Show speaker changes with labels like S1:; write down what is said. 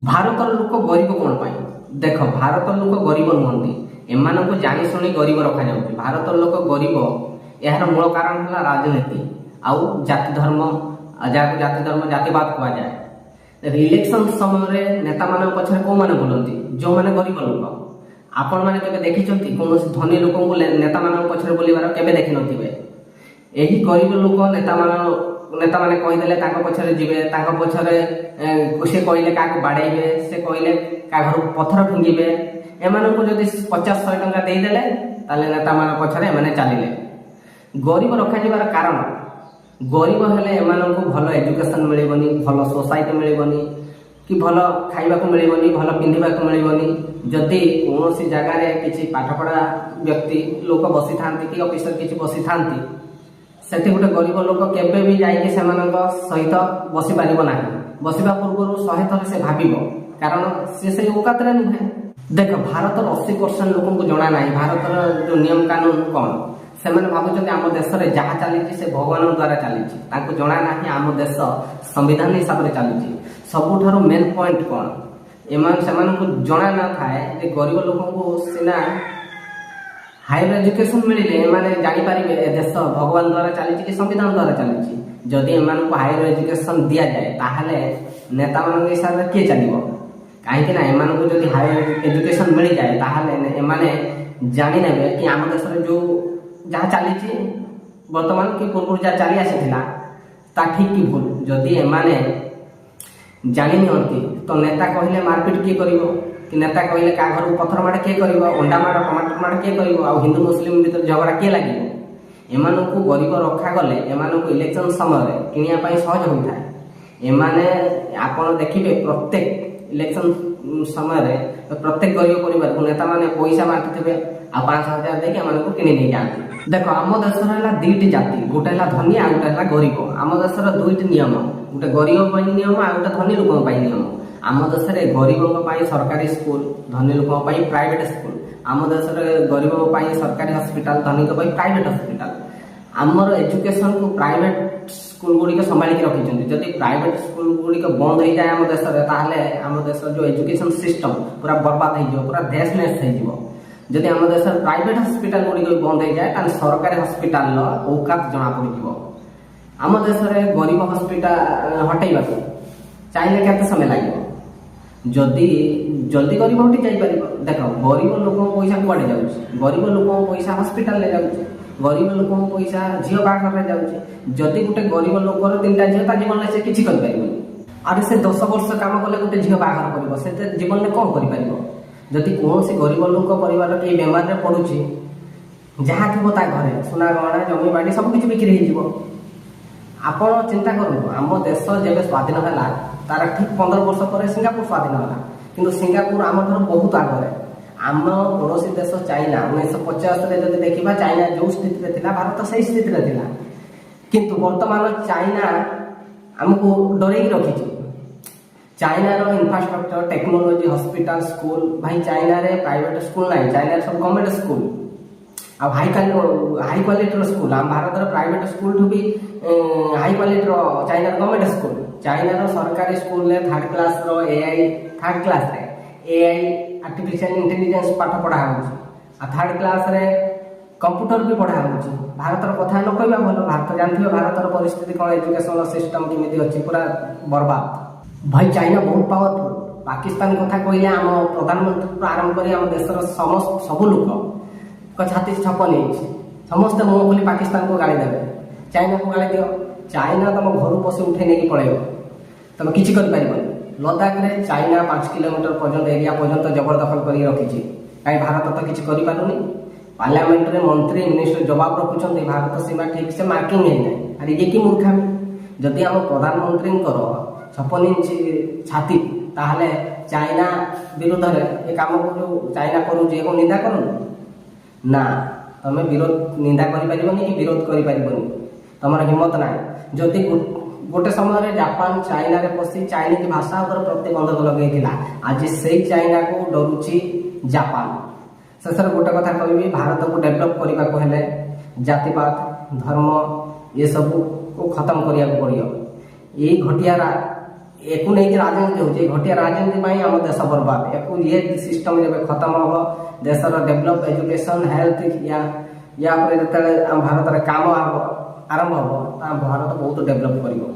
S1: ଭାରତର ଲୋକ ଗରିବ କ'ଣ ପାଇଁ? ଦେଖ, ଭାରତର ଲୋକ ଗରିବ ନୁହନ୍ତି, ଏମାନଙ୍କୁ ଜାଣିଶୁଣି ଗରିବ ରଖାଯାଉଛି। ଭାରତର ଲୋକ ଗରିବ, ଏହାର ମୂଳ କାରଣ ହେଲା ରାଜନୀତି ଆଉ ଜାତି ଧର୍ମ, ଯାହାକୁ ଜାତି ଧର୍ମ ଜାତିବାଦ କୁହାଯାଏ। ଇଲେକ୍ସନ ସମୟରେ ନେତାମାନଙ୍କ ପଛରେ କୋଉମାନେ ବୁଲନ୍ତି? ଯେଉଁମାନେ ଗରିବ ଲୋକ। ଆପଣମାନେ କେବେ ଦେଖିଛନ୍ତି କୌଣସି ଧନୀ ଲୋକଙ୍କୁ ନେତାମାନଙ୍କ ପଛରେ ବୁଲିବାର? କେବେ ଦେଖିନଥିବେ। ଏହି ଗରିବ ଲୋକ ନେତାମାନେ କହିଦେଲେ ତାଙ୍କ ପଛରେ ଯିବେ, ତାଙ୍କ ପଛରେ ସେ କହିଲେ କାହାକୁ ବାଡ଼େଇବେ, ସେ କହିଲେ କାହା ଘରକୁ ପଥର ଫିଙ୍ଗିବେ। ଏମାନଙ୍କୁ ଯଦି 50-100 ଟଙ୍କା ଦେଇଦେଲେ ତାହେଲେ ନେତାମାନଙ୍କ ପଛରେ ଏମାନେ ଚାଲିଲେ। ଗରିବ ରଖାଯିବାର କାରଣ, ଗରିବ ହେଲେ ଏମାନଙ୍କୁ ଭଲ ଏଜୁକେସନ ମିଳିବନି, ଭଲ ସୋସାଇଟି ମିଳିବନି, କି ଭଲ ଖାଇବାକୁ ମିଳିବନି, ଭଲ ପିନ୍ଧିବାକୁ ମିଳିବନି। ଯଦି କୌଣସି ଜାଗାରେ କିଛି ପାଠପଢ଼ା ବ୍ୟକ୍ତି ଲୋକ ବସିଥାନ୍ତି କି ଅଫିସର କିଛି ବସିଥାନ୍ତି, ସେଠି ଗୋଟେ ଗରିବ ଲୋକ କେବେ ବି ଯାଇକି ସେମାନଙ୍କ ସହିତ ବସିପାରିବ ନାହିଁ। ବସିବା ପୂର୍ବରୁ 100 ଥର ସେ ଭାବିବ, କାରଣ ସେ ସେଇ ଔକାତରେ ନୁହେଁ। ଦେଖ, ଭାରତର 80% ଲୋକଙ୍କୁ ଜଣା ନାହିଁ ଭାରତର ଯେଉଁ ନିୟମ କାନୁନ କ'ଣ। ସେମାନେ ଭାବୁଛନ୍ତି ଆମ ଦେଶରେ ଯାହା ଚାଲିଛି ସେ ଭଗବାନଙ୍କ ଦ୍ୱାରା ଚାଲିଛି। ତାଙ୍କୁ ଜଣା ନାହିଁ ଆମ ଦେଶ ସମ୍ବିଧାନ ହିସାବରେ ଚାଲିଛି। ସବୁଠାରୁ ମେନ୍ ପଏଣ୍ଟ କ'ଣ, ସେମାନଙ୍କୁ ଜଣା ନଥାଏ ଯେ ଗରିବ ଲୋକଙ୍କୁ ସିନା ହାୟର ଏଜୁକେସନ ମିଳିଲେ ଏମାନେ ଜାଣିପାରିବେ ଏ ଦେଶ ଭଗବାନ ଦ୍ୱାରା ଚାଲିଛି କି ସମ୍ବିଧାନ ଦ୍ୱାରା ଚାଲିଛି। ଯଦି ଏମାନଙ୍କୁ ହାୟର ଏଜୁକେସନ ଦିଆଯାଏ ତାହେଲେ ନେତାମାନଙ୍କ ହିସାବରେ କିଏ ଚାଲିବ? କାହିଁକି ନା ଏମାନଙ୍କୁ ଯଦି ହାୟର ଏଜୁକେସନ ମିଳିଯାଏ ତାହେଲେ ଏମାନେ ଜାଣିନେବେ କି ଆମ ଦେଶରେ ଯେଉଁ ଯାହା ଚାଲିଛି ବର୍ତ୍ତମାନ କି ପୂର୍ବରୁ ଯାହା ଚାଲି ଆସିଥିଲା ତା ଠିକ୍ କି ଭୁଲ ଯଦି ଏମାନେ ଜାଣି ନିଅନ୍ତି, ତ ନେତା କହିଲେ ମାରପିଟ କିଏ କରିବ? କି ନେତା କହିଲେ କାହା ଘରକୁ ପଥର ମାଡ଼ କିଏ କରିବ? ଅଣ୍ଡା ମାଡ଼, ଟମାଟର ମାଡ଼ କିଏ କରିବ? ଆଉ ହିନ୍ଦୁ ମୁସଲିମ ଭିତରେ ଝଗଡ଼ା କିଏ ଲାଗିବ? ଏମାନଙ୍କୁ ଗରିବ ରଖାଗଲେ ଏମାନଙ୍କୁ ଇଲେକ୍ସନ ସମୟରେ କିଣିବା ପାଇଁ ସହଜ ହୋଇଥାଏ। ଏମାନେ ଆପଣ ଦେଖିବେ ପ୍ରତ୍ୟେକ ଇଲେକ୍ସନ ସମୟରେ ପ୍ରତ୍ୟେକ ଗରିବ ପରିବାରକୁ ନେତାମାନେ ପଇସା ବାଣ୍ଟିଥିବେ ଆଉ 5,000 ଦେଇକି ଏମାନଙ୍କୁ କିଣି ନେଇଯାଆନ୍ତି। ଦେଖ, ଆମ ଦେଶର ହେଲା 2ଟି ଜାତି, ଗୋଟେ ହେଲା ଧନୀ ଆଉ ଗୋଟେ ହେଲା ଗରିବ। ଆମ ଦେଶର 2ଟି ନିୟମ, ଗୋଟେ ଗରିବ ପାଇଁ ନିୟମ ଆଉ ଗୋଟେ ଧନୀ ଲୋକଙ୍କ ପାଇଁ ନିୟମ। ଆମ ଦେଶରେ ଗରିବଙ୍କ ପାଇଁ ସରକାରୀ ସ୍କୁଲ, ଧନୀ ଲୋକଙ୍କ ପାଇଁ ପ୍ରାଇଭେଟ ସ୍କୁଲ। ଆମ ଦେଶରେ ଗରିବଙ୍କ ପାଇଁ ସରକାରୀ ହସ୍ପିଟାଲ, ଧନୀଙ୍କ ପାଇଁ ପ୍ରାଇଭେଟ ହସ୍ପିଟାଲ। ଆମର ଏଜୁକେସନକୁ ପ୍ରାଇଭେଟ ସ୍କୁଲ ଗୁଡ଼ିକ ସମ୍ଭାଳିକି ରଖିଛନ୍ତି। ଯଦି ପ୍ରାଇଭେଟ ସ୍କୁଲ ଗୁଡ଼ିକ ବନ୍ଦ ହେଇଯାଏ ଆମ ଦେଶରେ, ତାହେଲେ ଆମ ଦେଶର ଯେଉଁ ଏଜୁକେସନ ସିଷ୍ଟମ ପୁରା ବର୍ବାଦ ହେଇଯିବ, ପୁରା ଦେଶନେଶ ହେଇଯିବ। ଯଦି ଆମ ଦେଶର ପ୍ରାଇଭେଟ ହସ୍ପିଟାଲ ଗୁଡ଼ିକ ବନ୍ଦ ହେଇଯାଏ ତାହେଲେ ସରକାରୀ ହସ୍ପିଟାଲର ଔକାତ ଜଣାପଡ଼ିଯିବ। ଆମ ଦେଶରେ ଗରିବ ହସ୍ପିଟାଲ ହଟେଇବାକୁ ଚାହିଁଲେ କେତେ ସମୟ ଲାଗିବ? ଯଦି ଜଲ୍ଦି ଗରିବ ହଟି ଯାଇପାରିବ। ଦେଖ, ଗରିବ ଲୋକଙ୍କ ପଇସା କୁଆଡ଼େ ଯାଉଛି? ଗରିବ ଲୋକଙ୍କ ପଇସା ହସ୍ପିଟାଲରେ ଯାଉଛି, ଗରିବ ଲୋକଙ୍କ ପଇସା ଝିଅ ବାହାଘରରେ ଯାଉଛି। ଯଦି ଗୋଟେ ଗରିବ ଲୋକର 3ଟା ଝିଅ, ତା ଜୀବନରେ ସେ କିଛି କରିପାରିବନି। ଆରେ ସେ 10 ବର୍ଷ କାମ କଲେ ଗୋଟେ ଝିଅ ବାହାଘର କରିବ, ସେ ଜୀବନରେ କ'ଣ କରିପାରିବ? ଯଦି କୌଣସି ଗରିବ ଲୋକ ପରିବାର କେହି ବେମାରରେ ପଡ଼ୁଛି, ଯାହା ଥିବ ତା ଘରେ ସୁନା ଗହଣା ଜମି ବାଡ଼ି ସବୁ କିଛି ବିକ୍ରି ହେଇଯିବ। ଆପଣ ଚିନ୍ତା କରନ୍ତୁ, ଆମ ଦେଶ ଯେବେ ସ୍ୱାଧୀନ ହେଲା ତାର ଠିକ୍ 15 ବର୍ଷ ପରେ ସିଙ୍ଗାପୁର ସ୍ୱାଧୀନ ହେଲା। କିନ୍ତୁ ସିଙ୍ଗାପୁର ଆମଠାରୁ ବହୁତ ଆଗରେ। ଆମ ପଡ଼ୋଶୀ ଦେଶ ଚାଇନା 1950ରେ ଯଦି ଦେଖିବା, ଚାଇନା ଯେଉଁ ସ୍ଥିତିରେ ଥିଲା ଭାରତ ସେଇ ସ୍ଥିତିରେ ଥିଲା। କିନ୍ତୁ ବର୍ତ୍ତମାନ ଚାଇନା ଆମକୁ ଡରେଇକି ରଖିଛି। ଚାଇନାର ଇନଫ୍ରାଷ୍ଟ୍ରକ୍ଚର, ଟେକ୍ନୋଲୋଜି, ହସ୍ପିଟାଲ, ସ୍କୁଲ, ଭାଇ ଚାଇନାରେ ପ୍ରାଇଭେଟ ସ୍କୁଲ ନାହିଁ, ଚାଇନାରେ ସବୁ ଗଭର୍ଣ୍ଣମେଣ୍ଟ ସ୍କୁଲ ଆଉ ହାଇ କ୍ୱାଲିଟିର ସ୍କୁଲ। ଆମ ଭାରତର ପ୍ରାଇଭେଟ ସ୍କୁଲଠୁ ବି ହାଇ କ୍ୱାଲିଟିର ଚାଇନାର ଗଭର୍ଣ୍ଣମେଣ୍ଟ ସ୍କୁଲ। ଚାଇନାର ସରକାରୀ ସ୍କୁଲରେ 3rd କ୍ଲାସର ଥାର୍ଡ କ୍ଲାସରେ ଏଆଇ ଆର୍ଟିଫିସିଆଲ ଇଣ୍ଟେଲିଜେନ୍ସ ପାଠ ପଢ଼ା ହେଉଛି, ଆଉ 3rd କ୍ଲାସରେ କମ୍ପ୍ୟୁଟର ବି ପଢ଼ା ହେଉଛି। ଭାରତର କଥା ନ କହିବା ଭଲ। ଭାରତ ଜାଣିଥିବେ ଭାରତର ପରିସ୍ଥିତି କ'ଣ, ଏଜୁକେସନ ସିଷ୍ଟମ କେମିତି ଅଛି, ପୁରା ବର୍ବାଦ। ଭାଇ ଚାଇନା ବହୁତ ପାୱାରଫୁଲ। ପାକିସ୍ତାନ କଥା କହିଲେ ଆମ ପ୍ରଧାନମନ୍ତ୍ରୀରୁ ଆରମ୍ଭ କରି ଆମ ଦେଶର ସବୁ ଲୋକ ଛାତି ଛପନ ହେଇଛି। ସମସ୍ତେ ମୁହଁ ଖୋଲି ପାକିସ୍ତାନକୁ ଗାଳି ଦେବେ। ଚାଇନାକୁ ଗାଳି ଦିଅ, ଚାଇନା ତମ ଘରୁ ପଶି ଉଠେଇ ନେଇକି ପଳେଇବ, ତମେ କିଛି କରିପାରିବନି। ଲଦାଖରେ ଚାଇନା 5 କିଲୋମିଟର ପର୍ଯ୍ୟନ୍ତ ଏରିଆ ପର୍ଯ୍ୟନ୍ତ ଜବରଦଖଲ କରି ରଖିଛି। କାହିଁ ଭାରତ ତ କିଛି କରିପାରୁନି। ପାର୍ଲାମେଣ୍ଟରେ ମନ୍ତ୍ରୀ ମିନିଷ୍ଟର ଜବାବ ରଖୁଛନ୍ତି, ଭାରତ ସୀମା ଠିକ୍ ସେ ମାର୍କିଂ ହେଇନାହିଁ। ଆରେ ଇଏ କି ମୂର୍ଖାମି? ଯଦି ଆମ ପ୍ରଧାନମନ୍ତ୍ରୀଙ୍କର 56 ଇଞ୍ଚ ଛାତି, ତାହେଲେ ଚାଇନା ବିରୁଦ୍ଧରେ ଏ କାମକୁ ଯେଉଁ ଚାଇନା କରୁଛି ଏବଂ ନିନ୍ଦା କରୁନି ନା, ତମେ ନିନ୍ଦା କରିପାରିବନି କି ବିରୋଧ କରିପାରିବନି, ତମର ହିମ୍ମତ ନାହିଁ। ଯଦି ଗୋଟେ ସମୟରେ ଜାପାନ ଚାଇନାରେ ପଶି ଚାଇନିଜ ଭାଷା ଉପରେ ପ୍ରତିବନ୍ଧକ ଲଗେଇଥିଲା, ଆଜି ସେଇ ଚାଇନାକୁ ଡରୁଛି ଜାପାନ। ଶେଷରେ ଗୋଟେ କଥା କହିବି, ଭାରତକୁ ଡେଭଲପ କରିବାକୁ ହେଲେ ଜାତିବାଦ, ଧର୍ମ ଏସବୁକୁ ଖତମ କରିବାକୁ ପଡ଼ିବ। ଏଇ ଘଟିଆ एकु नहीं राजनीति होची घटिया राजनीति ପାଇଁ ଆମ ଦେଶ बर्बाद एकु ये सिस्टम जब खत्म हो देशर डेवलप एजुकेशन हेल्थ या पर जतले भारत रे काम आरंभ हो भारत बहुत डेवलप करिवो।